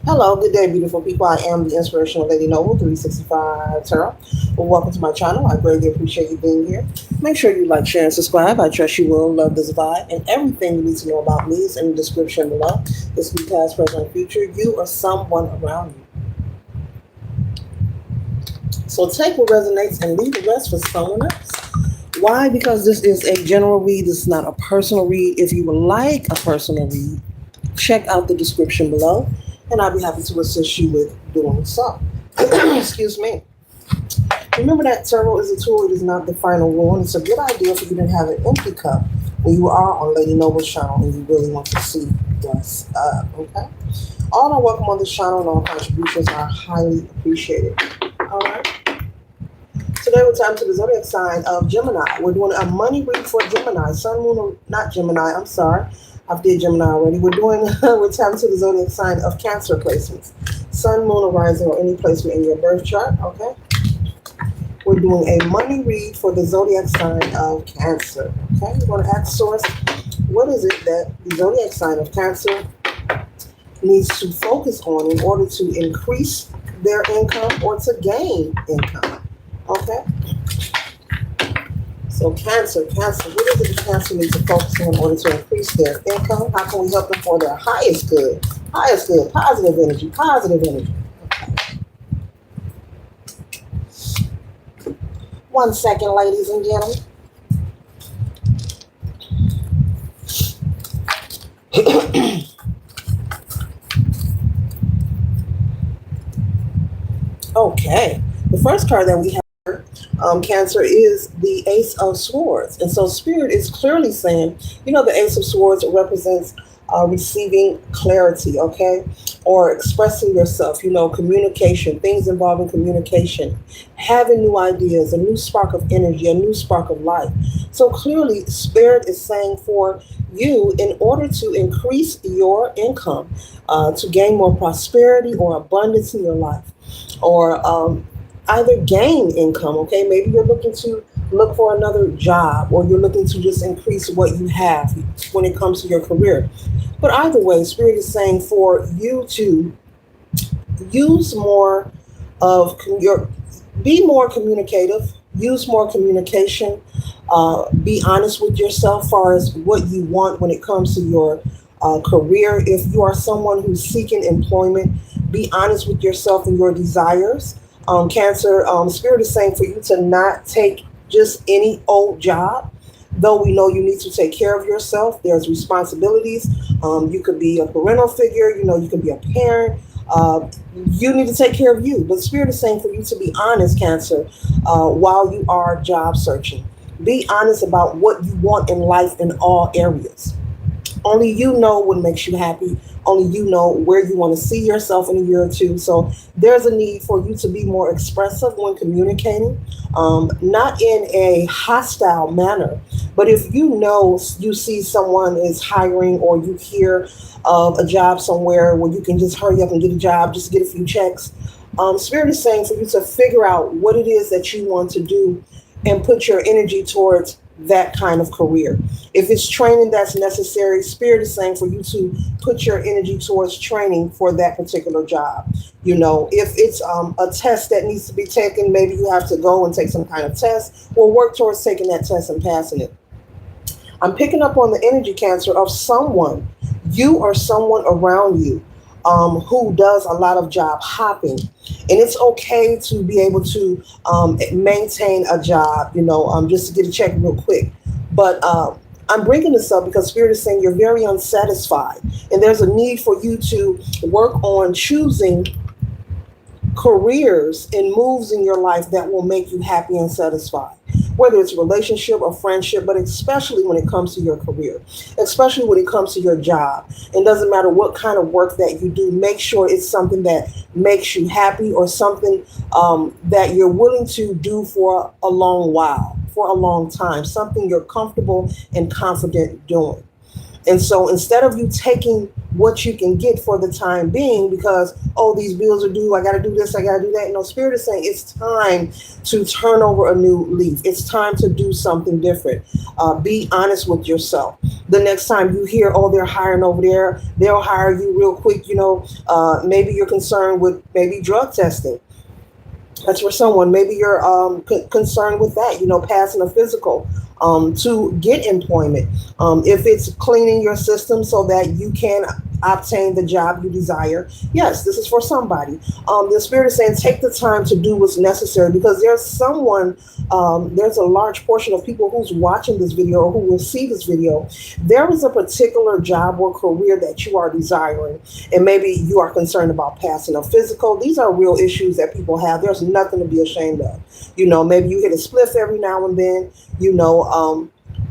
Hello, good day, beautiful people. I am the Inspirational Lady Noble 365 Tarot. Well, welcome to my channel. I greatly appreciate you being here. Make sure you like, share, and subscribe. I trust you will love this vibe. And everything you need to know about me is in the description below. This can be past, present, and future. You or someone around you. So take what resonates and leave the rest for someone else. Why? Because this is a general read. This is not a personal read. If you would like a personal read, check out the description below, and I'll be happy to assist you with doing so. Excuse me. Remember that tarot is a tool, it is not the final rule, and it's a good idea for you to have an empty cup when you are on Lady Noble's channel and you really want to see what's up, okay? All our welcome on this channel and all contributions are highly appreciated. All right. Today we're time to the zodiac sign of Gemini. We're doing a money read for Gemini. Sun, moon, or not Gemini, I'm sorry. I did Gemini already. We're time to the zodiac sign of Cancer placements. Sun, moon, or rising, or any placement in your birth chart, okay? We're doing a money read for the zodiac sign of Cancer, okay? We're going to ask Source, what is it that the zodiac sign of Cancer needs to focus on in order to increase their income or to gain income? Okay. So Cancer, what is it that Cancer needs to focus on in order to increase their income? How can we help them for their highest good, positive energy, positive energy? Okay. 1 second, ladies and gentlemen. Okay. The first card that we have, Cancer, is the Ace of Swords. And so Spirit is clearly saying, the Ace of Swords represents receiving clarity, okay? Or expressing yourself, communication, things involving communication, having new ideas, a new spark of energy, a new spark of life. So clearly, Spirit is saying for you, in order to increase your income, to gain more prosperity or abundance in your life, or either gain income, okay? Maybe you're looking to look for another job, or you're looking to just increase what you have when it comes to your career. But either way, Spirit is saying for you to use more of be more communicative, use more communication, be honest with yourself as far as what you want when it comes to your career. If you are someone who's seeking employment, be honest with yourself and your desires. Cancer, Spirit is saying for you to not take just any old job. Though we know you need to take care of yourself, there's responsibilities. You could be a parental figure, you could be a parent. You need to take care of you. But Spirit is saying for you to be honest, Cancer, while you are job searching. Be honest about what you want in life in all areas. Only you know what makes you happy. Only you know where you want to see yourself in a year or two. So there's a need for you to be more expressive when communicating, not in a hostile manner. But if you see someone is hiring, or you hear of a job somewhere where you can just hurry up and get a job, just get a few checks, Spirit is saying for you to figure out what it is that you want to do and put your energy towards that kind of career. If it's training that's necessary, Spirit is saying for you to put your energy towards training for that particular job. If it's a test that needs to be taken, maybe you have to go and take some kind of test. Well, work towards taking that test and passing it. I'm picking up on the energy, Cancer, of someone, you or someone around you, who does a lot of job hopping. And it's okay to be able to maintain a job, just to get a check real quick. But I'm bringing this up because Spirit is saying you're very unsatisfied. And there's a need for you to work on choosing careers and moves in your life that will make you happy and satisfied, whether it's relationship or friendship, but especially when it comes to your career, especially when it comes to your job. It doesn't matter what kind of work that you do, make sure it's something that makes you happy, or something that you're willing to do for a long while, for a long time, something you're comfortable and confident doing. And so instead of you taking what you can get for the time being because, oh, these bills are due, I got to do this, I got to do that. No, Spirit is saying it's time to turn over a new leaf. It's time to do something different. Be honest with yourself. The next time you hear, oh, they're hiring over there, they'll hire you real quick. Maybe you're concerned with maybe drug testing. That's for someone. Maybe you're concerned with that, passing a physical to get employment. If it's cleaning your system so that you can obtain the job you desire, yes, this is for somebody. The Spirit is saying take the time to do what's necessary because there's a large portion of people who's watching this video or who will see this video. There is a particular job or career that you are desiring, and maybe you are concerned about passing a physical. These are real issues that people have. There's nothing to be ashamed of. Maybe you hit a spliff every now and then,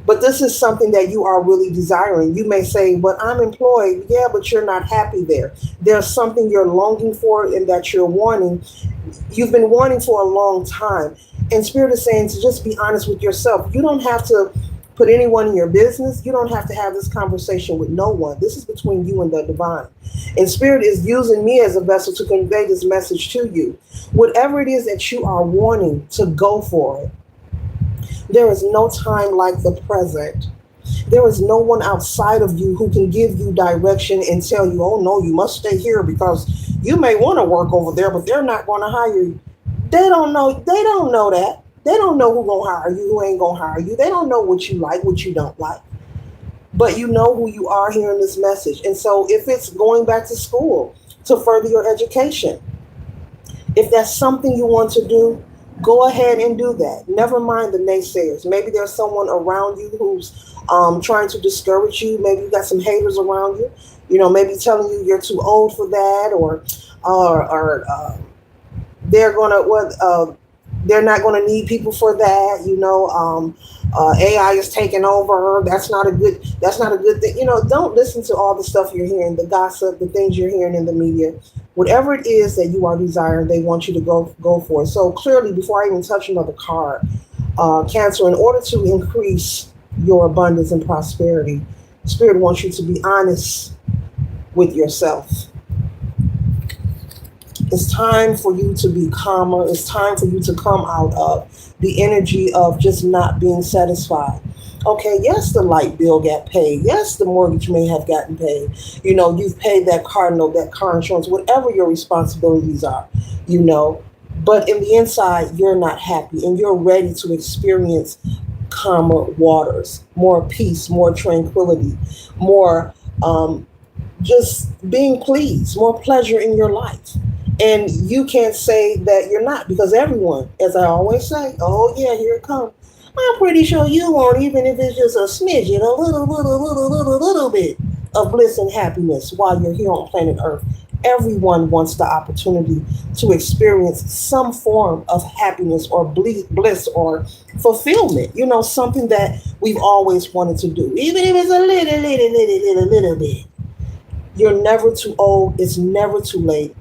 but this is something that you are really desiring. You may say, but I'm employed. Yeah, but you're not happy there. There's something you're longing for and that you're wanting. You've been wanting for a long time. And Spirit is saying to just be honest with yourself. You don't have to put anyone in your business. You don't have to have this conversation with no one. This is between you and the divine. And Spirit is using me as a vessel to convey this message to you. Whatever it is that you are wanting, to go for it. There is no time like the present. There is no one outside of you who can give you direction and tell you, oh no, you must stay here because you may want to work over there, but they're not going to hire you. They don't know. They don't know that. They don't know who gonna hire you, who ain't gonna hire you. They don't know what you like, what you don't like. But you know who you are here in this message. And so if it's going back to school to further your education, if that's something you want to do, go ahead and do that. Never mind the naysayers. Maybe there's someone around you who's trying to discourage you. Maybe you got some haters around you. Maybe telling you you're too old for that, or they're they're not gonna need people for that. AI is taking over. That's not a good thing. Don't listen to all the stuff you're hearing, the gossip, the things you're hearing in the media. Whatever it is that you are desiring, they want you to go for it. So clearly, before I even touch another card, Cancer, in order to increase your abundance and prosperity, Spirit wants you to be honest with yourself. It's time for you to be calmer. It's time for you to come out of the energy of just not being satisfied. Okay, yes, the light bill got paid. Yes, the mortgage may have gotten paid. You've paid that car note, that car insurance, whatever your responsibilities are, But in the inside, you're not happy and you're ready to experience calmer waters, more peace, more tranquility, more just being pleased, more pleasure in your life. And you can't say that you're not, because everyone, as I always say, oh yeah, here it comes. I'm pretty sure you won't, even if it's just a smidgen, a little bit of bliss and happiness while you're here on planet Earth. Everyone wants the opportunity to experience some form of happiness or bliss or fulfillment. Something that we've always wanted to do, even if it's a little bit. You're never too old. It's never too late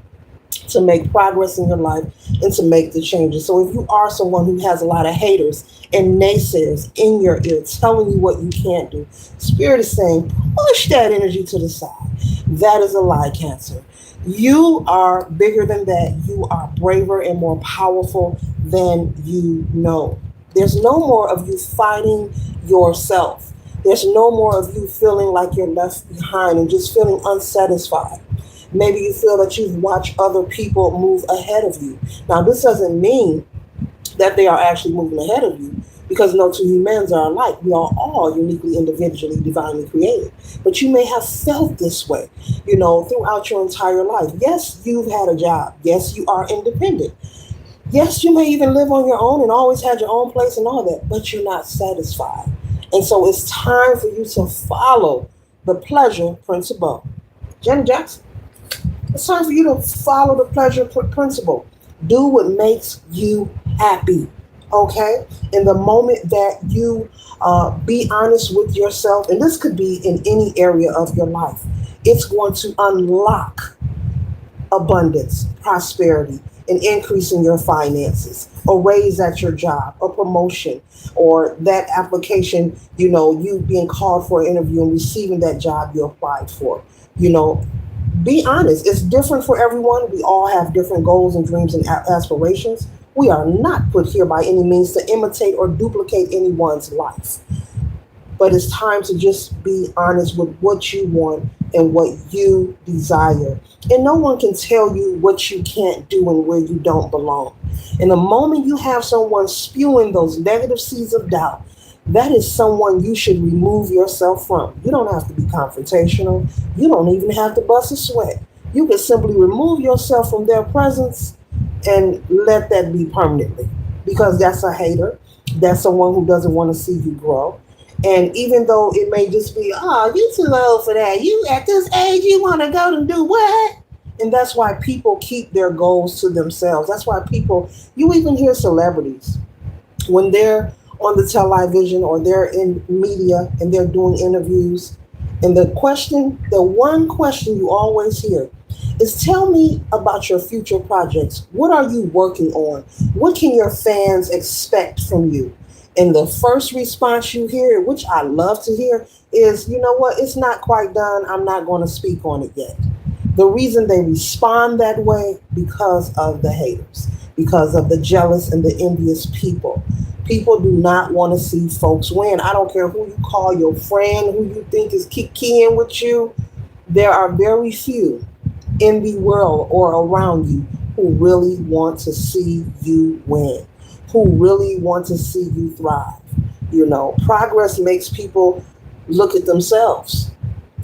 to make progress in your life and to make the changes. So if you are someone who has a lot of haters and naysayers in your ear telling you what you can't do, Spirit is saying, push that energy to the side. That is a lie, Cancer. You are bigger than that. You are braver and more powerful than you know. There's no more of you fighting yourself. There's no more of you feeling like you're left behind and just feeling unsatisfied. Maybe you feel that you've watched other people move ahead of you. Now, this doesn't mean that they are actually moving ahead of you, because no two humans are alike. We are all uniquely, individually, divinely created. But you may have felt this way, throughout your entire life. Yes, you've had a job. Yes, you are independent. Yes, you may even live on your own and always had your own place and all that, but you're not satisfied. And so it's time for you to follow the pleasure principle. Janet Jackson. It's time for you to follow the pleasure principle. Do what makes you happy, okay? In the moment that you be honest with yourself, and this could be in any area of your life, it's going to unlock abundance, prosperity, an increase in your finances, a raise at your job, a promotion, or that application, you being called for an interview and receiving that job you applied for. You know, be honest. It's different for everyone. We all have different goals and dreams and aspirations. We are not put here by any means to imitate or duplicate anyone's life. But it's time to just be honest with what you want and what you desire. And no one can tell you what you can't do and where you don't belong. And the moment you have someone spewing those negative seeds of doubt, that is someone you should remove yourself from. You don't have to be confrontational. You don't even have to bust a sweat. You can simply remove yourself from their presence and let that be permanently. Because that's a hater. That's someone who doesn't want to see you grow. And even though it may just be, oh, you too old for that. You at this age, you want to go and do what? And that's why people keep their goals to themselves. That's why you even hear celebrities when they're on the television or they're in media and they're doing interviews. And the one question you always hear is, tell me about your future projects. What are you working on? What can your fans expect from you? And the first response you hear, which I love to hear, is, you know what, it's not quite done. I'm not going to speak on it yet. The reason they respond that way, because of the haters, because of the jealous and the envious people. People do not want to see folks win. I don't care who you call your friend, who you think is keying with you. There are very few in the world or around you who really want to see you win, who really want to see you thrive. Progress makes people look at themselves.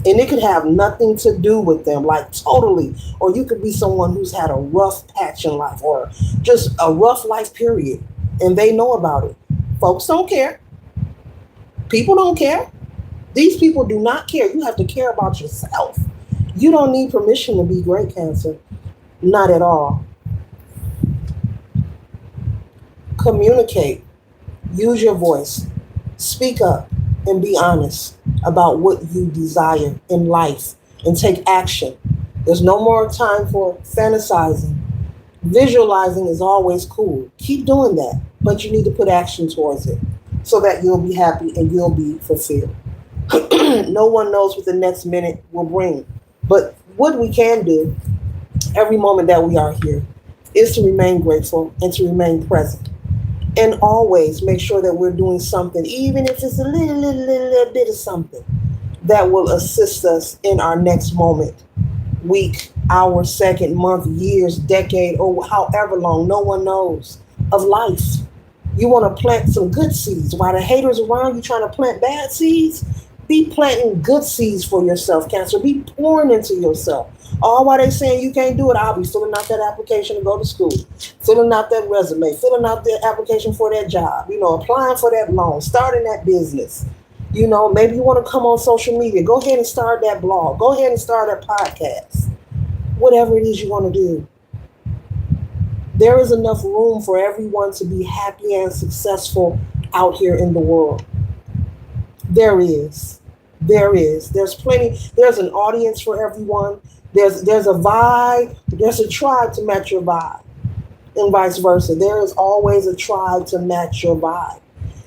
And it could have nothing to do with them, like totally. Or you could be someone who's had a rough patch in life or just a rough life period, and they know about it. Folks don't care. People don't care. These people do not care. You have to care about yourself. You don't need permission to be great, Cancer. Not at all. Communicate. Use your voice. Speak up and be honest about what you desire in life and take action. There's no more time for fantasizing. Visualizing is always cool. Keep doing that, but you need to put action towards it so that you'll be happy and you'll be fulfilled. No one knows what the next minute will bring. But what we can do every moment that we are here is to remain grateful and to remain present. And always make sure that we're doing something, even if it's a little bit of something that will assist us in our next moment, week, hour, second, month, years, decade, or however long. No one knows of life. You want to plant some good seeds while the haters around you trying to plant bad seeds. Be planting good seeds for yourself, Cancer. Be pouring into yourself. All while they saying you can't do it, I'll be filling out that application to go to school, filling out that resume, filling out the application for that job, applying for that loan, starting that business. Maybe you want to come on social media. Go ahead and start that blog. Go ahead and start a podcast. Whatever it is you want to do. There is enough room for everyone to be happy and successful out here in the world. There is. There is. There's plenty. There's an audience for everyone. There's a vibe. There's a tribe to match your vibe. And vice versa. There is always a tribe to match your vibe.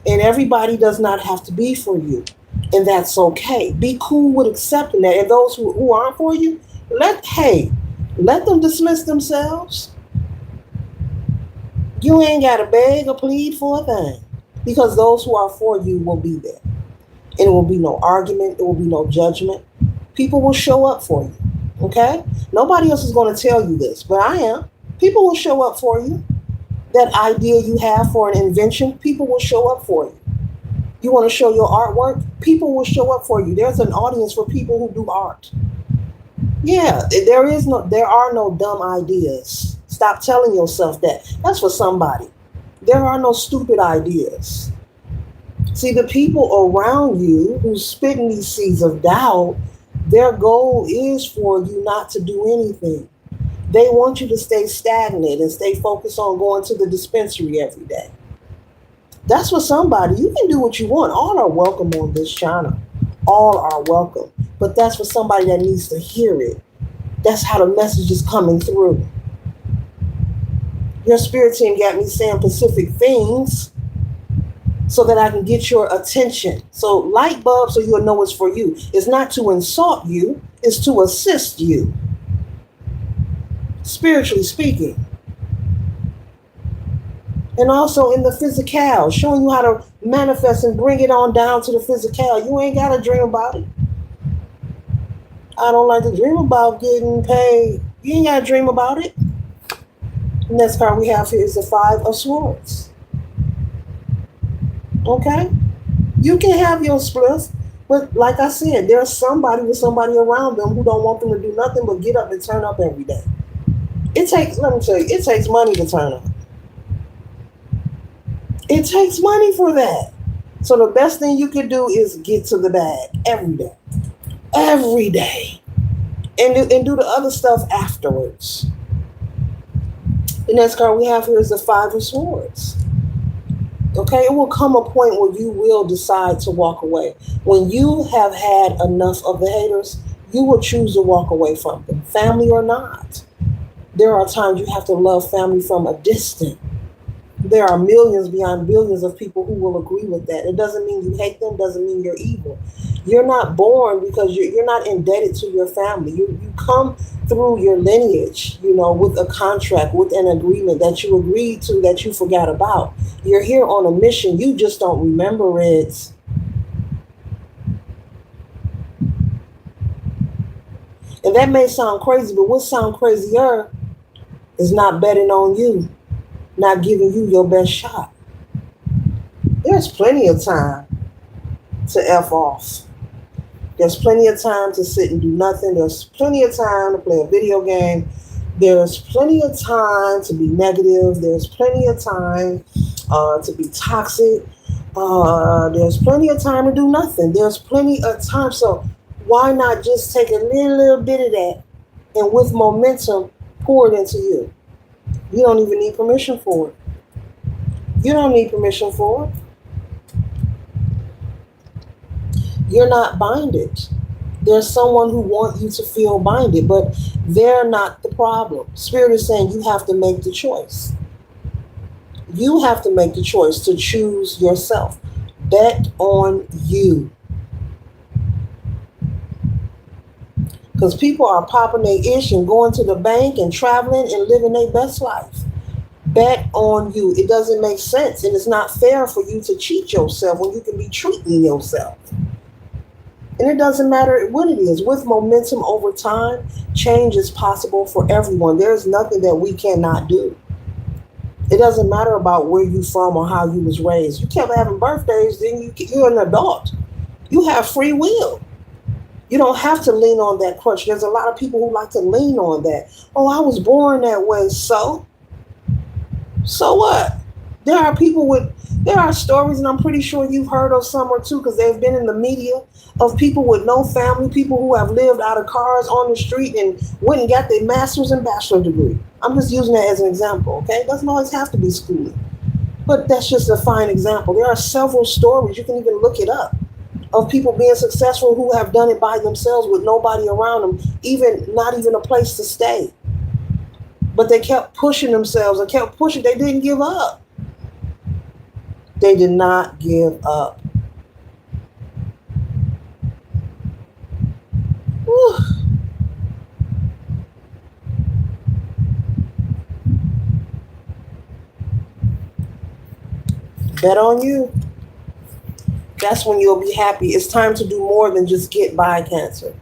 And everybody does not have to be for you. And that's okay. Be cool with accepting that. And those who aren't for you, let them dismiss themselves. You ain't got to beg or plead for a thing. Because those who are for you will be there. And it will be no argument. It will be no judgment. People will show up for you. Okay? Nobody else is going to tell you this, but I am. People will show up for you. That idea you have for an invention, people will show up for you. You want to show your artwork? People will show up for you. There's an audience for people who do art. Yeah, there are no dumb ideas. Stop telling yourself that. That's for somebody. There are no stupid ideas. See, the people around you who's spitting these seeds of doubt, their goal is for you not to do anything. They want you to stay stagnant and stay focused on going to the dispensary every day. That's for somebody. You can do what you want. All are welcome on this channel. All are welcome. But that's for somebody that needs to hear it. That's how the message is coming through. Your spirit team got me saying specific things so that I can get your attention. So light bulb so you'll know it's for you. It's not to insult you, it's to assist you, spiritually speaking. And also in the physical, showing you how to manifest and bring it on down to the physical. You ain't got to dream about it. I don't like to dream about getting paid. You ain't got to dream about it. The next card we have here is the Five of Swords. Okay? You can have your splits, but like I said, there's somebody with somebody around them who don't want them to do nothing but get up and turn up every day. Let me tell you, it takes money to turn up. It takes money for that. So the best thing you can do is get to the bag every day. Every day. And do the other stuff afterwards. The next card we have here is the Five of Swords. Okay, it will come a point where you will decide to walk away. When you have had enough of the haters, you will choose to walk away from them, family or not. There are times you have to love family from a distance. There are millions beyond billions of people who will agree with that. It doesn't mean you hate them, doesn't mean you're evil. You're not born because you're not indebted to your family. You come through your lineage, with a contract, with an agreement that you agreed to that you forgot about. You're here on a mission. You just don't remember it. And that may sound crazy, but what sounds crazier is not betting on you, not giving you your best shot. There's plenty of time to F off. There's plenty of time to sit and do nothing. There's plenty of time to play a video game. There's plenty of time to be negative. There's plenty of time to be toxic. There's plenty of time to do nothing. There's plenty of time. So why not just take a little bit of that and with momentum pour it into you? You don't even need permission for it. You don't need permission for it. You're not binded. There's someone who wants you to feel binded, but they're not the problem. Spirit is saying you have to make the choice. You have to make the choice to choose yourself. Bet on you. Because people are popping their ish and going to the bank and traveling and living their best life. Bet on you. It doesn't make sense, and it's not fair for you to cheat yourself when you can be treating yourself. And it doesn't matter what it is. With momentum over time, change is possible for everyone. There's nothing that we cannot do. It doesn't matter about where you're from or how you was raised. You kept having birthdays, then you're an adult. You have free will. You don't have to lean on that crutch. There's a lot of people who like to lean on that. Oh, I was born that way. So what? There are stories, and I'm pretty sure you've heard of some or two because they've been in the media, of people with no family, people who have lived out of cars on the street and went and got their master's and bachelor degree. I'm just using that as an example, okay? It doesn't always have to be schooling. But that's just a fine example. There are several stories, you can even look it up, of people being successful who have done it by themselves with nobody around them, not even a place to stay. But they kept pushing themselves and kept pushing. They didn't give up. They did not give up. Whew. Bet on you. That's when you'll be happy. It's time to do more than just get by, Cancer.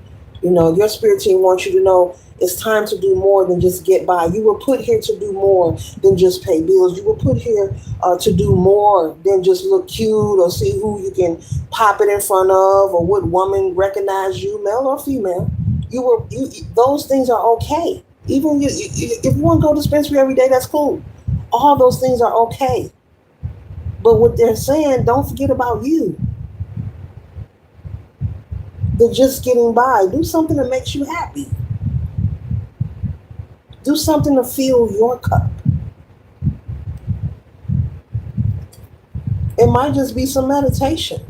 Your spirit team wants you to know it's time to do more than just get by. You were put here to do more than just pay bills. You were put here to do more than just look cute or see who you can pop it in front of or what woman recognize you, male or female. Those things are okay. Even if you want to go to dispensary every day, that's cool. All those things are okay. But what they're saying, don't forget about you. They're just getting by. Do something that makes you happy. Do something to fill your cup. It might just be some meditation.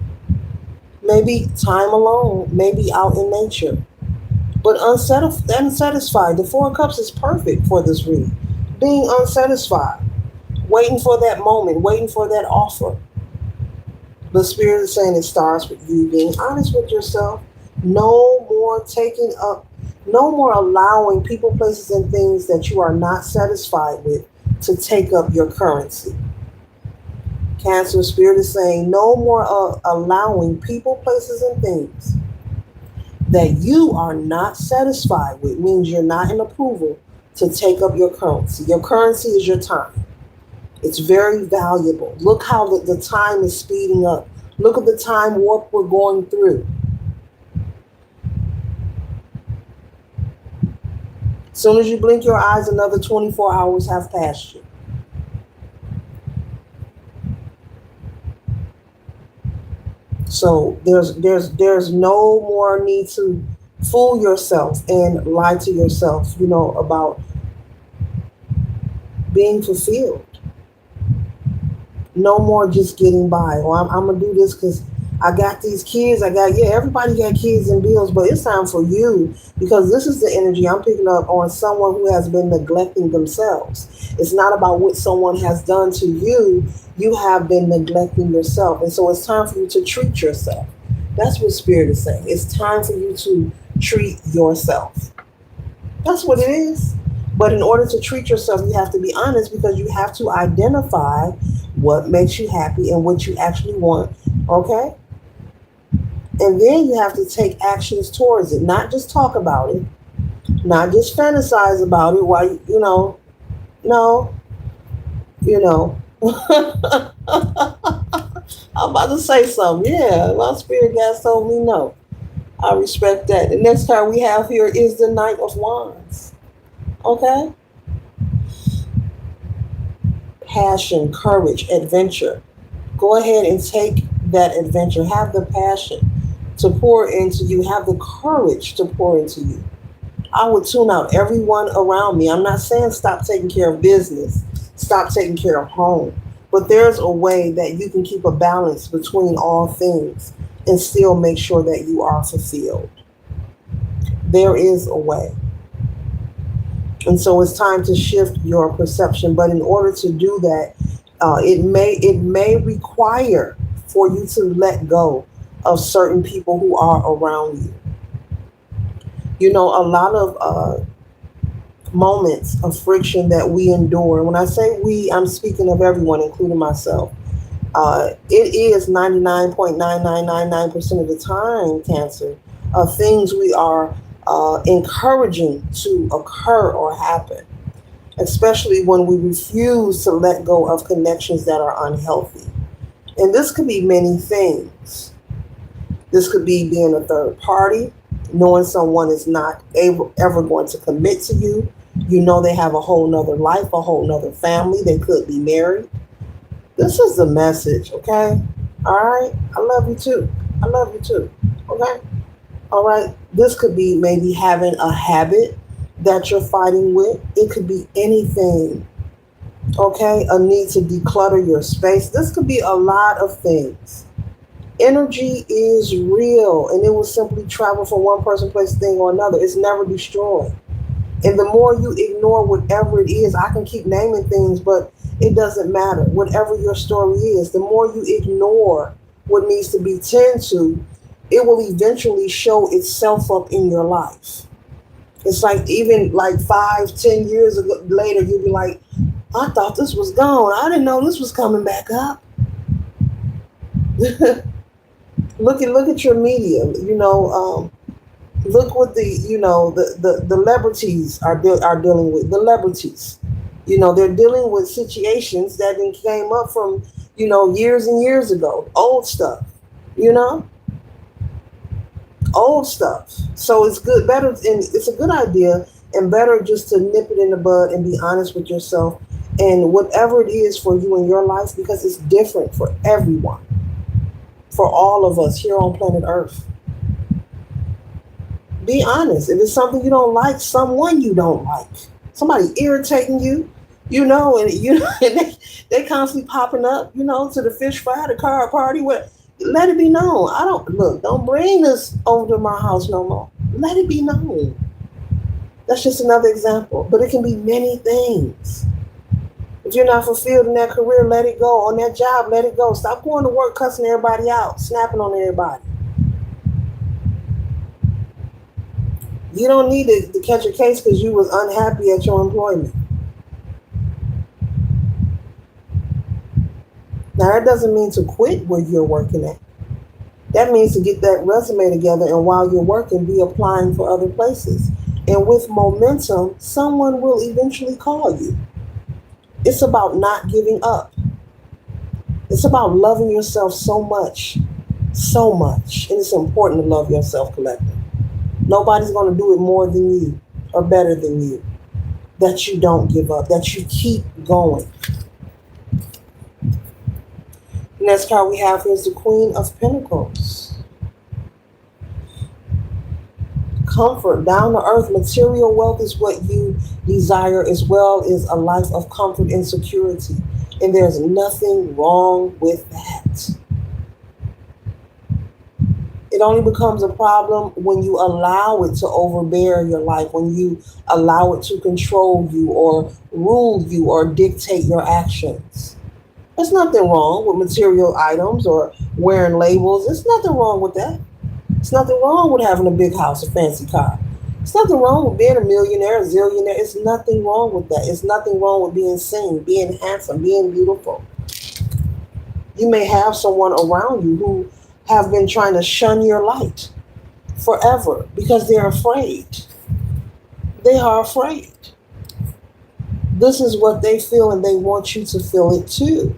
Maybe time alone. Maybe out in nature. But unsatisfied. The Four of Cups is perfect for this read. being unsatisfied, waiting for that moment, waiting for that offer. The Spirit is saying it starts with you being honest with yourself. No more taking up, no more allowing people, places, and things that you are not satisfied with to take up your currency. Cancer Spirit is saying no more allowing people, places, and things that you are not satisfied with, means you're not in approval, to take up your currency. Your currency is your time. It's very valuable. Look how the time is speeding up. Look at the time warp we're going through. As soon as you blink your eyes, another 24 hours have passed you. So there's no more need to fool yourself and lie to yourself, about being fulfilled. No more just getting by. Well, I'm gonna do this because I got these kids. Everybody got kids and bills, but it's time for you, because this is the energy I'm picking up on someone who has been neglecting themselves. It's not about what someone has done to you. You have been neglecting yourself. And so it's time for you to treat yourself. That's what Spirit is saying. It's time for you to treat yourself. That's what it is. But in order to treat yourself, you have to be honest, because you have to identify what makes you happy and what you actually want. Okay? And then you have to take actions towards it, not just talk about it, not just fantasize about it while no, I'm about to say something. Yeah, my spirit guys told me no. I respect that. The next card we have here is the Knight of Wands. Okay? Passion, courage, adventure. Go ahead and take that adventure. Have the passion to pour into you. Have the courage to pour into you. I would tune out everyone around me. I'm not saying stop taking care of business, stop taking care of home. But there's a way that you can keep a balance between all things and still make sure that you are fulfilled. There is a way. And so it's time to shift your perception. But in order to do that, it may require for you to let go of certain people who are around you. A lot of moments of friction that we endure. And when I say we, I'm speaking of everyone, including myself. It is 99.9999% of the time, Cancer, things we are encouraging to occur or happen, especially when we refuse to let go of connections that are unhealthy. And this could be many things. This could be being a third party, knowing someone is not ever going to commit to you. They have a whole nother life, a whole nother family. They could be married. This is the message, okay? All right? I love you too. I love you too, okay? All right? This could be maybe having a habit that you're fighting with. It could be anything, okay? A need to declutter your space. This could be a lot of things. Energy is real, and it will simply travel from one person, place, thing, or another. It's never destroyed. And the more you ignore whatever it is, I can keep naming things, but it doesn't matter. Whatever your story is, the more you ignore what needs to be tended to, it will eventually show itself up in your life. It's like even like 5-10 years later, you'll be like, I thought this was gone. I didn't know this was coming back up. Look at your media. Look what the celebrities are dealing with. The celebrities, they're dealing with situations that came up from years and years ago. Old stuff, old stuff. So it's it's a good idea and better just to nip it in the bud and be honest with yourself and whatever it is for you in your life, because it's different for everyone, for all of us here on planet Earth. Be honest. If it's something you don't like, someone you don't like, somebody irritating you, and they constantly popping up, to the fish fry, the car party, let it be known. Don't bring this over to my house no more. Let it be known. That's just another example, but it can be many things. If you're not fulfilled in that career, let it go. On that job, let it go. Stop going to work cussing everybody out, snapping on everybody. You don't need to catch a case because you was unhappy at your employment. Now that doesn't mean to quit where you're working at. That means to get that resume together and while you're working, be applying for other places. And with momentum, someone will eventually call you. It's about not giving up. It's about loving yourself so much, so much. And it's important to love yourself, collective. Nobody's going to do it more than you or better than you. That you don't give up, that you keep going. The next card we have here is the Queen of Pentacles. Comfort, down to earth, material wealth is what you desire, as well as a life of comfort and security. And there's nothing wrong with that. It only becomes a problem when you allow it to overbear your life, when you allow it to control you or rule you or dictate your actions. There's nothing wrong with material items or wearing labels. There's nothing wrong with that. There's nothing wrong with having a big house, a fancy car. There's nothing wrong with being a millionaire, a zillionaire. It's nothing wrong with that. It's nothing wrong with being seen, being handsome, being beautiful. You may have someone around you who have been trying to shun your light forever because they're afraid. They are afraid. This is what they feel and they want you to feel it too.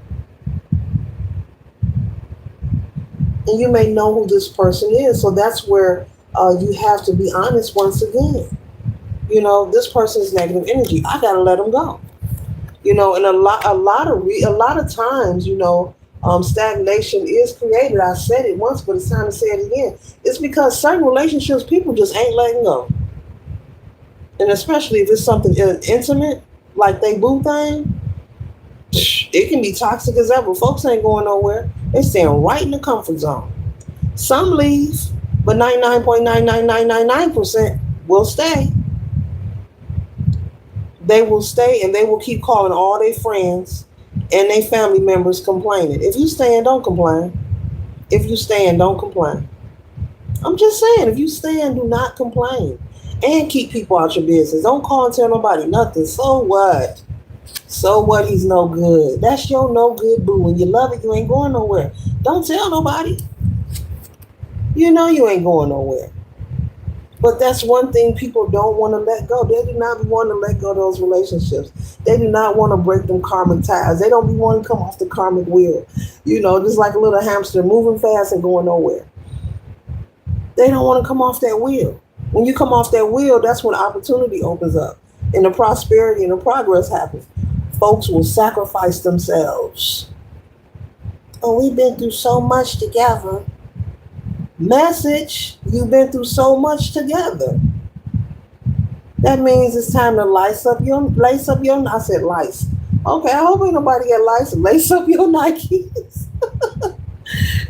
And you may know who this person is. So that's where you have to be honest once again. This person's negative energy. I got to let them go. And a lot of times, stagnation is created. I said it once, but it's time to say it again. It's because certain relationships, people just ain't letting go. And especially if it's something intimate, like they boo thing, it can be toxic as ever. Folks ain't going nowhere. They staying right in the comfort zone. Some leave, but 99.99999% will stay. They will stay and they will keep calling all their friends and their family members complaining. If you staying, don't complain. If you staying, don't complain. I'm just saying, if you staying, do not complain. And keep people out your business. Don't call and tell nobody nothing. So what? So what? He's no good. That's your no good boo. When you love it, you ain't going nowhere. Don't tell nobody. You know you ain't going nowhere. But that's one thing people don't want to let go. They do not want to let go of those relationships. They do not want to break them karmic ties. They don't want to come off the karmic wheel. Just like a little hamster moving fast and going nowhere. They don't want to come off that wheel. When you come off that wheel, that's when opportunity opens up. And the prosperity and the progress happens. Folks will sacrifice themselves. Oh, we've been through so much together. Message, you've been through so much together. That means it's time to lace up your, I said lice. Okay, I hope ain't nobody got lice. Lace up your Nikes.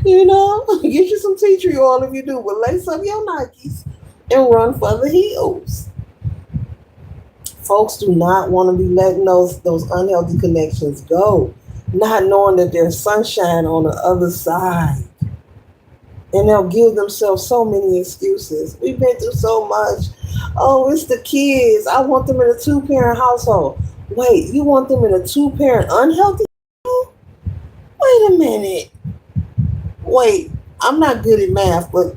Get you some tea tree oil if you do, but lace up your Nikes and run for the hills. Folks do not want to be letting those unhealthy connections go, not knowing that there's sunshine on the other side. And they'll give themselves so many excuses. We've been through so much. Oh, it's the kids. I want them in a 2-parent household. Wait, you want them in a 2-parent unhealthy household? Wait a minute. Wait, I'm not good at math, but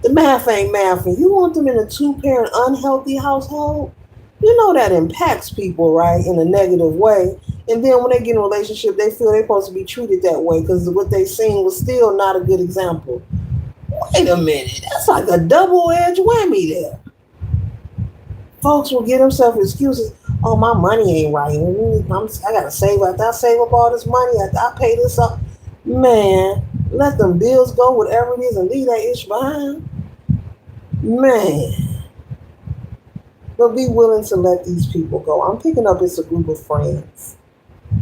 the math ain't math. And you want them in a 2-parent unhealthy household? That impacts people, right, in a negative way. And then when they get in a relationship, they feel they're supposed to be treated that way because what they seen was still not a good example. Wait a minute. That's like a double-edged whammy there. Folks will give themselves excuses. Oh, my money ain't right. I got to save. After I save up all this money, after I pay this up. Man, let them bills go, whatever it is, and leave that issue behind. Man. But be willing to let these people go. I'm picking up it's a group of friends.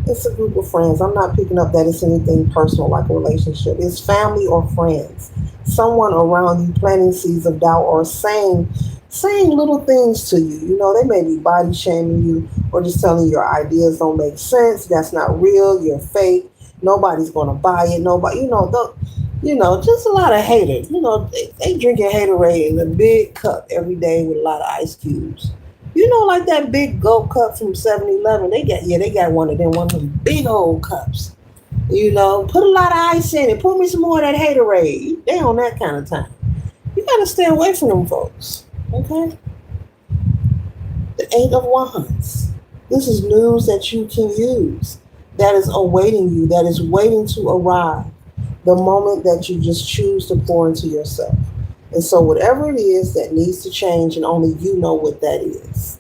It's a group of friends. I'm not picking up that it's anything personal like a relationship. It's family or friends. Someone around you planting seeds of doubt or saying saying little things to you. You know, they may be body shaming you or just telling you your ideas don't make sense. That's not real. You're fake. Nobody's gonna buy it. Nobody, just a lot of haters. They drinking haterade in a big cup every day with a lot of ice cubes. Like that big gold cup from 7-Eleven. They got one of them big old cups. Put a lot of ice in it. Put me some more of that haterade. They on that kind of time. You gotta stay away from them folks. Okay? The Eight of Wands. This is news that you can use. That is awaiting you. That is waiting to arrive. The moment that you just choose to pour into yourself. And so whatever it is that needs to change, and only you know what that is.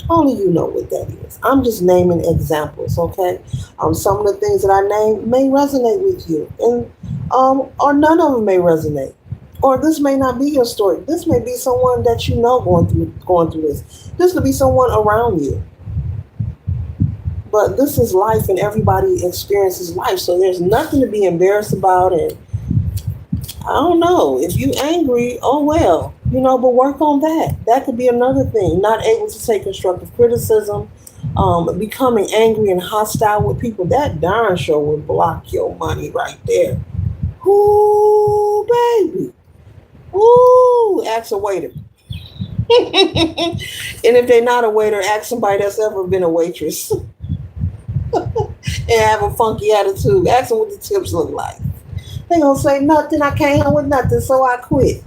Only you know what that is. I'm just naming examples, okay? Some of the things that I name may resonate with you, and or none of them may resonate. Or this may not be your story. This may be someone that you know going through this. This could be someone around you. But this is life, and everybody experiences life, so there's nothing to be embarrassed about. And I don't know, if you angry, oh well, but work on that. That could be another thing. Not able to take constructive criticism, becoming angry and hostile with people. That darn sure would block your money right there. Ooh, baby. Ooh, ask a waiter. And if they're not a waiter, ask somebody that's ever been a waitress and have a funky attitude. Ask them what the tips look like. They gonna say nothing. I can't help with nothing, so I quit.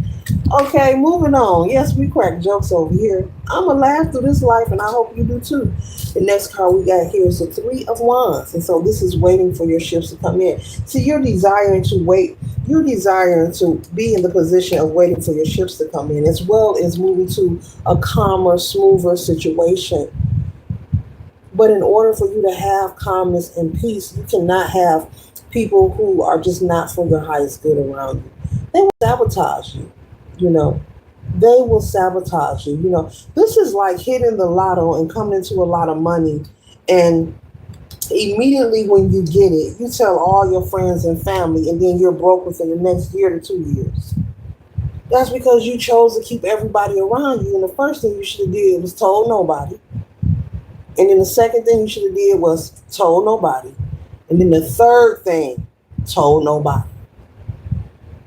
Okay, moving on. Yes, we crack jokes over here. I'ma laugh through this life, and I hope you do too. The next card we got here is the Three of Wands, and so this is waiting for your shifts to come in. See, you're desiring to wait. You're desiring to be in the position of waiting for your shifts to come in, as well as moving to a calmer, smoother situation. But in order for you to have calmness and peace, you cannot have people who are just not for your highest good around you. They will sabotage you, you know. They will sabotage you. This is like hitting the lotto and coming into a lot of money, and immediately when you get it, you tell all your friends and family, and then you're broke within the next year to 2 years. That's because you chose to keep everybody around you, and the first thing you should have did was told nobody. And then the second thing you should have did was told nobody. And then the third thing, told nobody.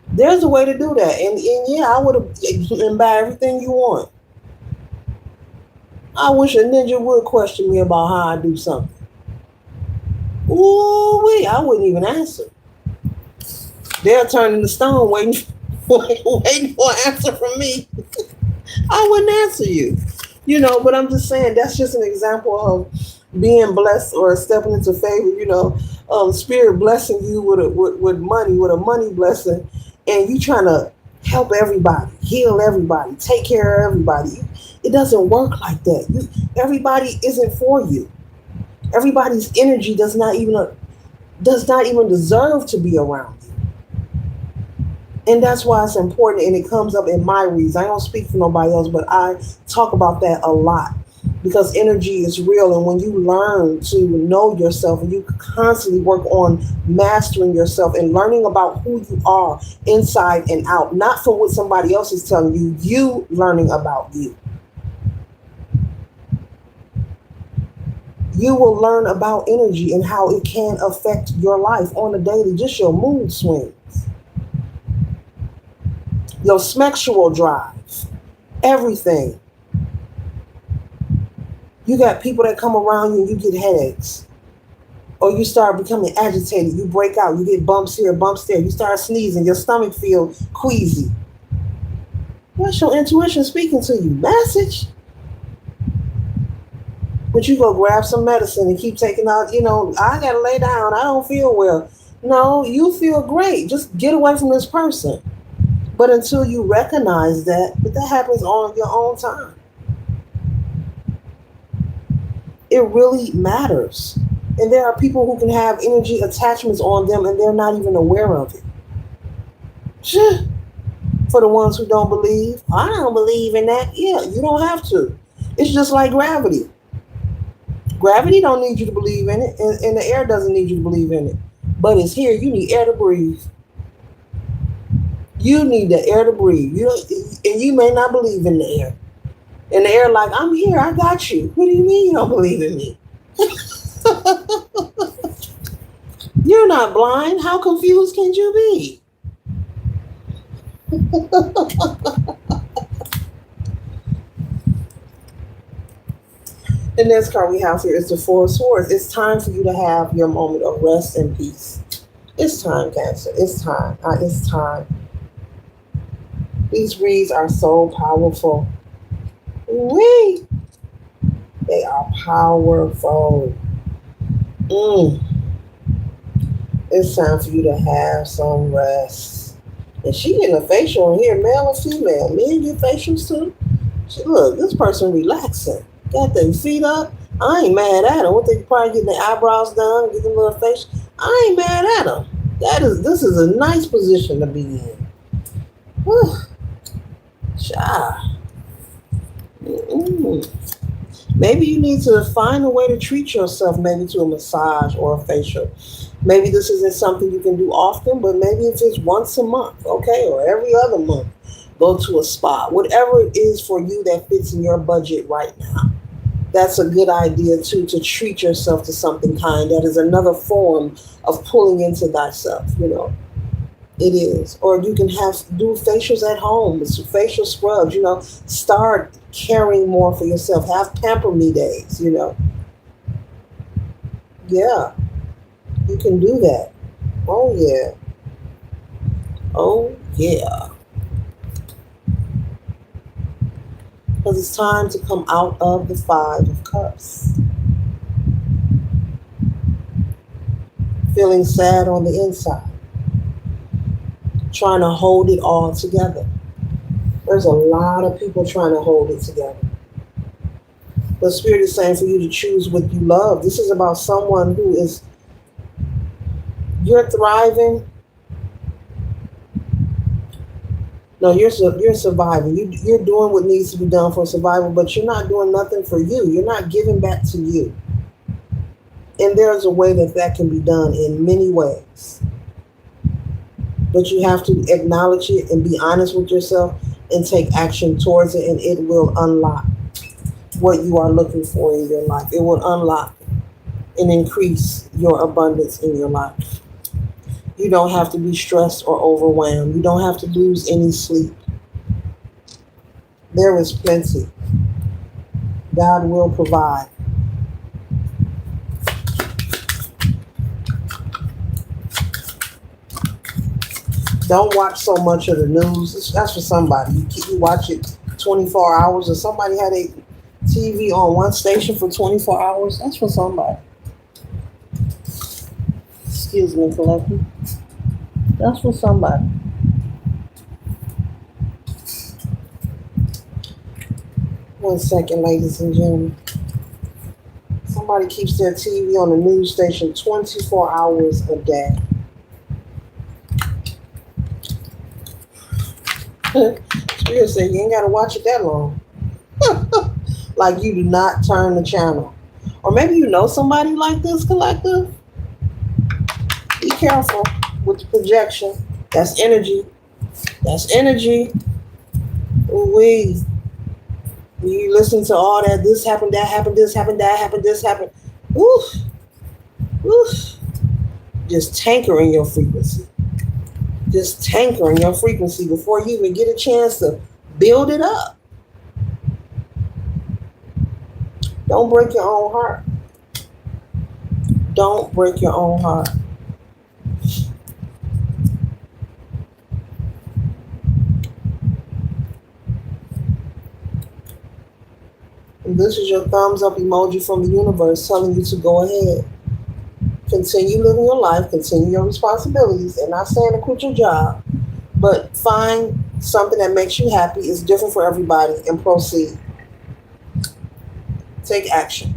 There's a way to do that. And yeah, I would have and buy everything you want. I wish a ninja would question me about how I do something. Ooh, wait, I wouldn't even answer. They'll turn into stone waiting for an answer from me. I wouldn't answer you. But I'm just saying that's just an example of being blessed or stepping into favor. Spirit blessing you with money, with a money blessing, and you trying to help everybody, heal everybody, take care of everybody. It doesn't work like that. Everybody isn't for you. Everybody's energy does not even deserve to be around you. And that's why it's important, and it comes up in my reads. I don't speak for nobody else, but I talk about that a lot because energy is real. And when you learn to know yourself and you constantly work on mastering yourself and learning about who you are inside and out, not from what somebody else is telling you, you learning about you. You will learn about energy and how it can affect your life on a daily, just your mood swings, your sexual drive, everything. You got people that come around you and you get headaches. Or you start becoming agitated. You break out. You get bumps here, bumps there. You start sneezing. Your stomach feels queasy. That's your intuition speaking to you. Message. But you go grab some medicine and keep taking out, I got to lay down. I don't feel well. No, you feel great. Just get away from this person. But until you recognize that, but that happens on your own time. It really matters. And there are people who can have energy attachments on them and they're not even aware of it. For the ones who don't believe, I don't believe in that. Yeah, you don't have to. It's just like gravity. Gravity don't need you to believe in it, and the air doesn't need you to believe in it. But it's here. You need air to breathe. You need the air to breathe. And you may not believe in the air. In the air, like, I'm here, I got you. What do you mean you don't believe in me? You're not blind. How confused can you be? The next card we have here is the Four of Swords. It's time for you to have your moment of rest and peace. It's time, Cancer. It's time. It's time. These reads are so powerful. Wee! They are powerful. Mm. It's time for you to have some rest. And she getting a facial in here, male or female. Men get facials too. She, look, this person relaxing. Got their feet up. I ain't mad at them. What they probably getting their eyebrows done, get them little facial. I ain't mad at them. This is a nice position to be in. Whew. Child. Mm-mm. Maybe you need to find a way to treat yourself, maybe to a massage or a facial. Maybe this isn't something you can do often, but maybe if it's once a month, okay, or every other month, go to a spa. Whatever it is for you that fits in your budget right now. That's a good idea too, to treat yourself to something kind. That is another form of pulling into thyself, you know. It is. Or you can do facials at home, facial scrubs, you know. Start caring more for yourself. Have pamper me days, you know. Yeah, you can do that. Oh yeah. Oh yeah. Because it's time to come out of the Five of Cups. Feeling sad on the inside. Trying to hold it all together. There's a lot of people trying to hold it together. But Spirit is saying for you to choose what you love. This is about someone who is, you're thriving. No, you're surviving. You're doing what needs to be done for survival, but you're not doing nothing for you. You're not giving back to you. And there's a way that can be done in many ways. But you have to acknowledge it and be honest with yourself and take action towards it, and it will unlock what you are looking for in your life. It will unlock and increase your abundance in your life. You don't have to be stressed or overwhelmed. You don't have to lose any sleep. There is plenty. God will provide. Don't watch so much of the news. That's for somebody. You watch it 24 hours, or somebody had a TV on one station for 24 hours. That's for somebody. Excuse me, collective. That's for somebody. One second, ladies and gentlemen. Somebody keeps their TV on the news station 24 hours a day. Spirit said you ain't got to watch it that long. Like you do not turn the channel. Or maybe you know somebody like this, collective. Be careful with the projection. That's energy. That's energy. Ooh-wee. You listen to all that, this happened, that happened, this happened, that happened, this happened. Oof. Oof. Just tankering your frequency. Just tankering your frequency before you even get a chance to build it up. Don't break your own heart. Don't break your own heart. And this is your thumbs up emoji from the universe telling you to go ahead. Continue living your life, continue your responsibilities, and not saying to quit your job, but find something that makes you happy, is different for everybody, and proceed. Take action.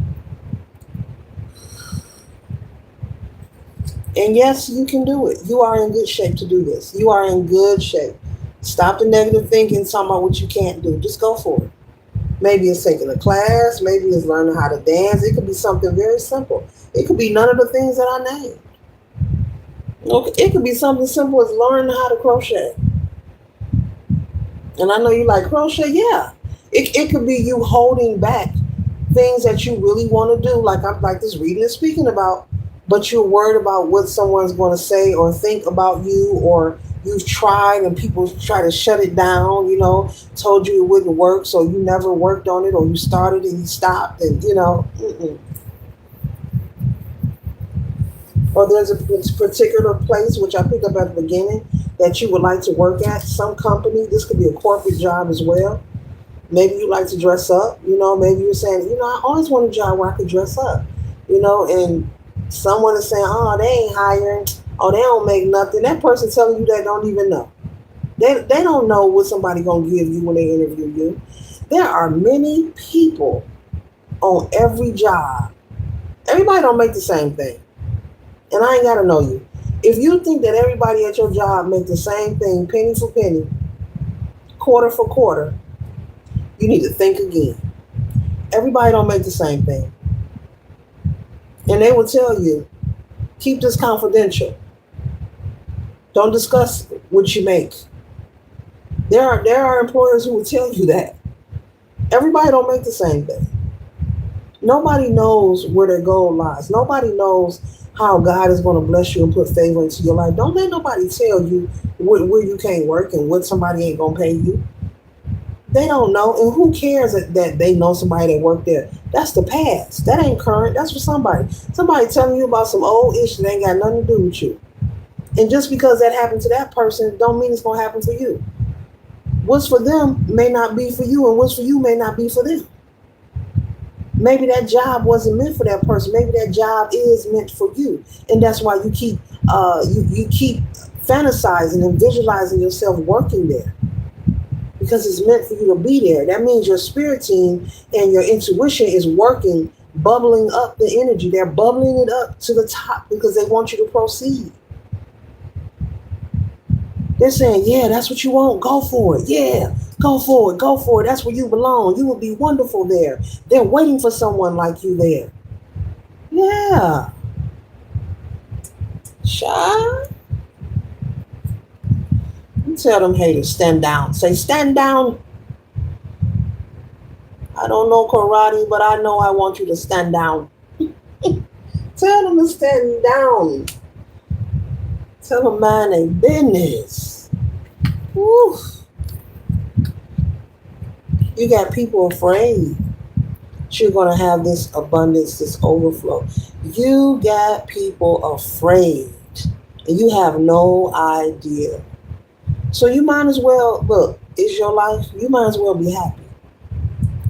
And yes, you can do it. You are in good shape to do this. You are in good shape. Stop the negative thinking, talking about what you can't do. Just go for it. Maybe it's taking a class. Maybe it's learning how to dance. It could be something very simple. It could be none of the things that I named. Okay, it could be something simple as learning how to crochet. And I know you like crochet, yeah. It could be you holding back things that you really want to do, like I'm like this reading and speaking about, but you're worried about what someone's going to say or think about you, or you've tried and people try to shut it down, told you it wouldn't work, so you never worked on it, or you started and you stopped, and mm-mm. Or there's a particular place which I picked up at the beginning that you would like to work at, some company. This could be a corporate job as well. Maybe you like to dress up, maybe you're saying, I always want a job where I could dress up, and someone is saying, oh, they ain't hiring, oh, they don't make nothing. That person telling you that don't even know. They don't know what somebody gonna give you when they interview you. There are many people on every job. Everybody don't make the same thing. And I ain't gotta know you. If you think that everybody at your job make the same thing, penny for penny, quarter for quarter, you need to think again. Everybody don't make the same thing. And they will tell you, keep this confidential. Don't discuss what you make. There are employers who will tell you that. Everybody don't make the same thing. Nobody knows where their goal lies. Nobody knows how God is going to bless you and put favor into your life. Don't let nobody tell you where you can't work and what somebody ain't going to pay you. They don't know. And who cares that they know somebody that worked there? That's the past. That ain't current. That's for somebody. Somebody telling you about some old issue that ain't got nothing to do with you. And just because that happened to that person don't mean it's going to happen for you. What's for them may not be for you, and what's for you may not be for them. Maybe that job wasn't meant for that person. Maybe that job is meant for you, and that's why you keep you keep fantasizing and visualizing yourself working there, because it's meant for you to be there. That means your spirit team and your intuition is working, bubbling up the energy. They're bubbling it up to the top because they want you to proceed. They're saying, yeah, that's what you want. Go for it. Yeah, go for it. Go for it. That's where you belong. You will be wonderful there. They're waiting for someone like you there. Yeah. Shy. You tell them haters, stand down. Say, stand down. I don't know karate, but I know I want you to stand down. Tell them to stand down. Tell them mind their business. Woo. You got people afraid you're going to have this abundance, this overflow. You got people afraid and you have no idea. So you might as well, look, it's your life. You might as well be happy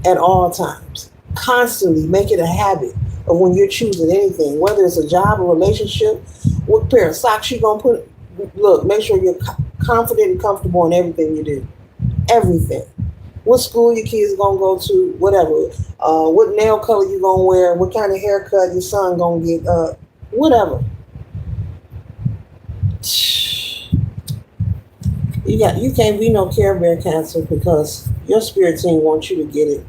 at all times. Constantly make it a habit of when you're choosing anything, whether it's a job or relationship, what pair of socks you going to put. Look, make sure you're confident and comfortable in everything you do. Everything. What school your kids gonna go to, whatever. What nail color you gonna wear, what kind of haircut your son gonna get, whatever. You can't be no Care Bear Cancer because your spirit team wants you to get it.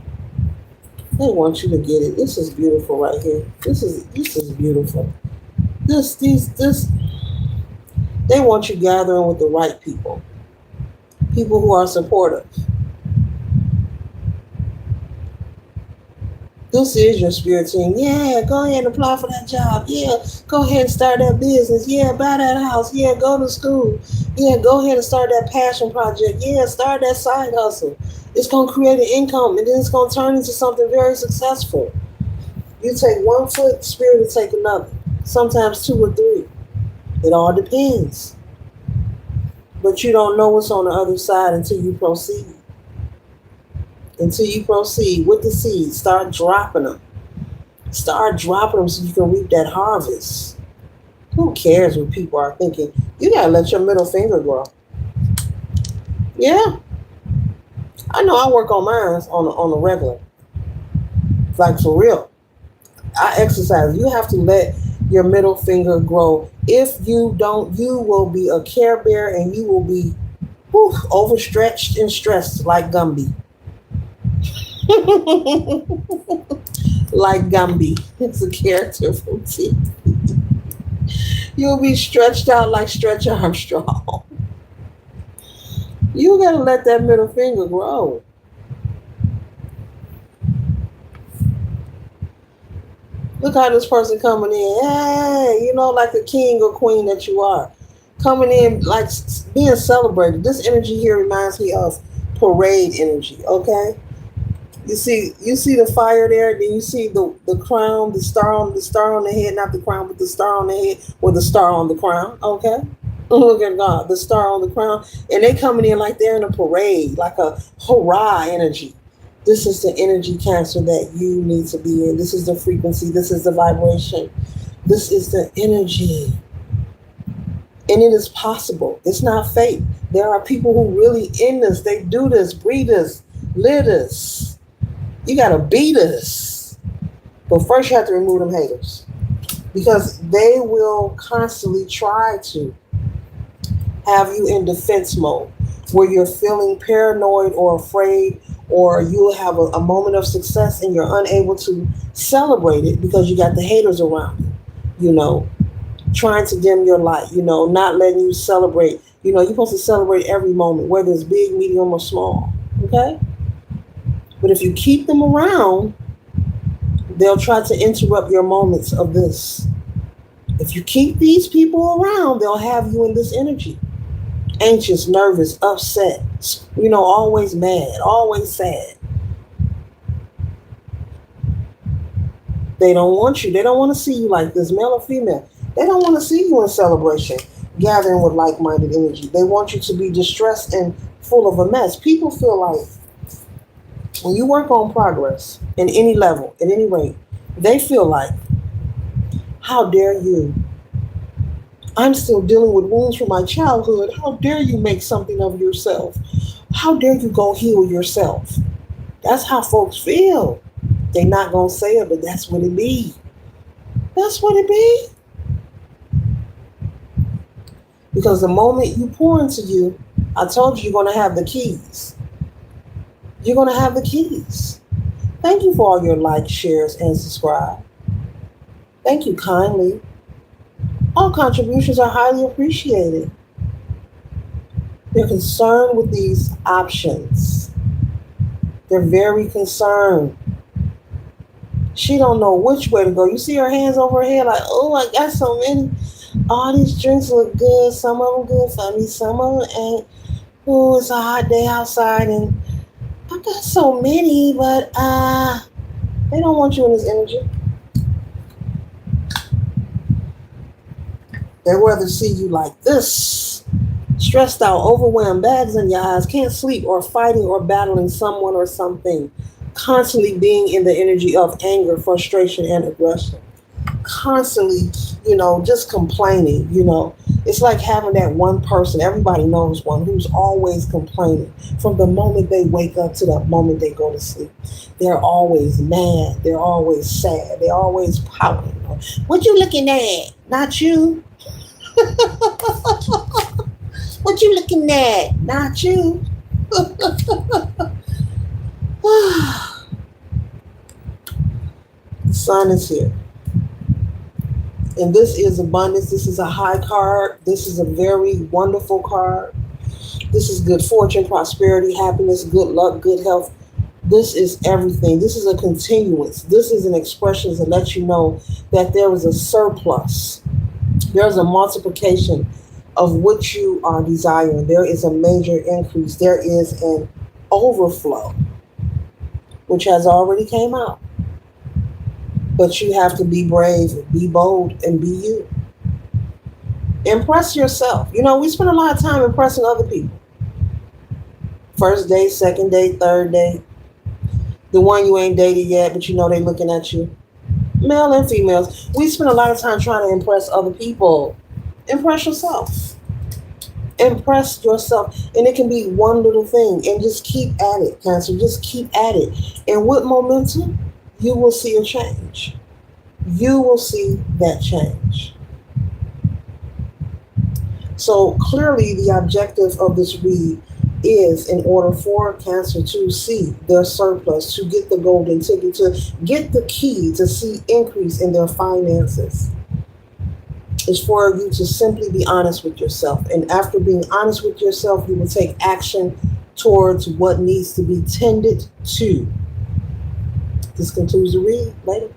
They want you to get it. This is beautiful right here. This is beautiful. This they want you gathering with the right people. People who are supportive. This is your spirit team. Yeah, go ahead and apply for that job. Yeah, go ahead and start that business. Yeah, buy that house. Yeah, go to school. Yeah, go ahead and start that passion project. Yeah, start that side hustle. It's going to create an income, and then it's going to turn into something very successful. You take one foot, spirit will take another. Sometimes two or three. It all depends. But you don't know what's on the other side until you proceed. Until you proceed with the seeds, start dropping them. Start dropping them so you can reap that harvest. Who cares what people are thinking? You gotta let your middle finger grow. Yeah. I know I work on mine on a regular. Like for real. I exercise. You have to let your middle finger grow. If you don't, you will be a Care Bear and you will be overstretched and stressed like Gumby. Like Gumby. It's a character from TV. You'll be stretched out like Stretch Armstrong. You gotta let that middle finger grow. Look how this person coming in. Hey, like a king or queen that you are. Coming in like being celebrated. This energy here reminds me of parade energy, okay? You see the fire there, then you see the crown, the star on the head, not the crown, but the star on the head with the star on the crown, okay? Look at God, the star on the crown. And they coming in like they're in a parade, like a hurrah energy. This is the energy, Cancer, that you need to be in. This is the frequency. This is the vibration. This is the energy. And it is possible. It's not fake. There are people who really in this. They do this, breathe this, live this. You got to be this. But first you have to remove them haters. Because they will constantly try to have you in defense mode where you're feeling paranoid or afraid, or you'll have a moment of success and you're unable to celebrate it because you got the haters around you, trying to dim your light, not letting you celebrate. You're supposed to celebrate every moment, whether it's big, medium, or small, okay? But if you keep them around, they'll try to interrupt your moments of this. If you keep these people around, they'll have you in this energy. Anxious, nervous, upset, always mad, always sad. They don't want you. They don't want to see you like this, male or female. They don't want to see you in celebration, gathering with like-minded energy. They want you to be distressed and full of a mess. People feel like when you work on progress in any level, at any rate, they feel like, how dare you? I'm still dealing with wounds from my childhood. How dare you make something of yourself? How dare you go heal yourself? That's how folks feel. They're not going to say it, but that's what it be. That's what it be. Because the moment you pour into you, I told you you're going to have the keys. You're going to have the keys. Thank you for all your likes, shares, and subscribe. Thank you kindly. All contributions are highly appreciated. They're concerned with these options. They're very concerned. She don't know which way to go. You see her hands over her head like, oh, I got so many. All these drinks look good. Some of them good for me. Some of them ain't. Oh, it's a hot day outside and I got so many, but they don't want you in this energy. They'd rather see you like this, stressed out, overwhelmed, bags in your eyes, can't sleep, or fighting or battling someone or something, constantly being in the energy of anger, frustration, and aggression, constantly, just complaining. It's like having that one person, everybody knows one, who's always complaining from the moment they wake up to the moment they go to sleep. They're always mad. They're always sad. They're always pouting. What you looking at? Not you. What you looking at? Not you. The sun is here. And this is abundance. This is a high card. This is a very wonderful card. This is good fortune, prosperity, happiness, good luck, good health. This is everything. This is a continuance. This is an expression to let you know that there is a surplus. There's a multiplication of what you are desiring. There is a major increase. There is an overflow, which has already came out. But you have to be brave, be bold, and be you. Impress yourself. We spend a lot of time impressing other people. First date, second date, third date. The one you ain't dated yet, but they looking at you. Male and females. We spend a lot of time trying to impress other people. Impress yourself. Impress yourself. And it can be one little thing. And just keep at it, Cancer. Just keep at it. And with momentum, you will see a change. You will see that change. So clearly the objective of this read is in order for Cancer to see their surplus, to get the golden ticket, to get the key to see increase in their finances. Is for you to simply be honest with yourself. And after being honest with yourself, you will take action towards what needs to be tended to. This concludes the read. Later.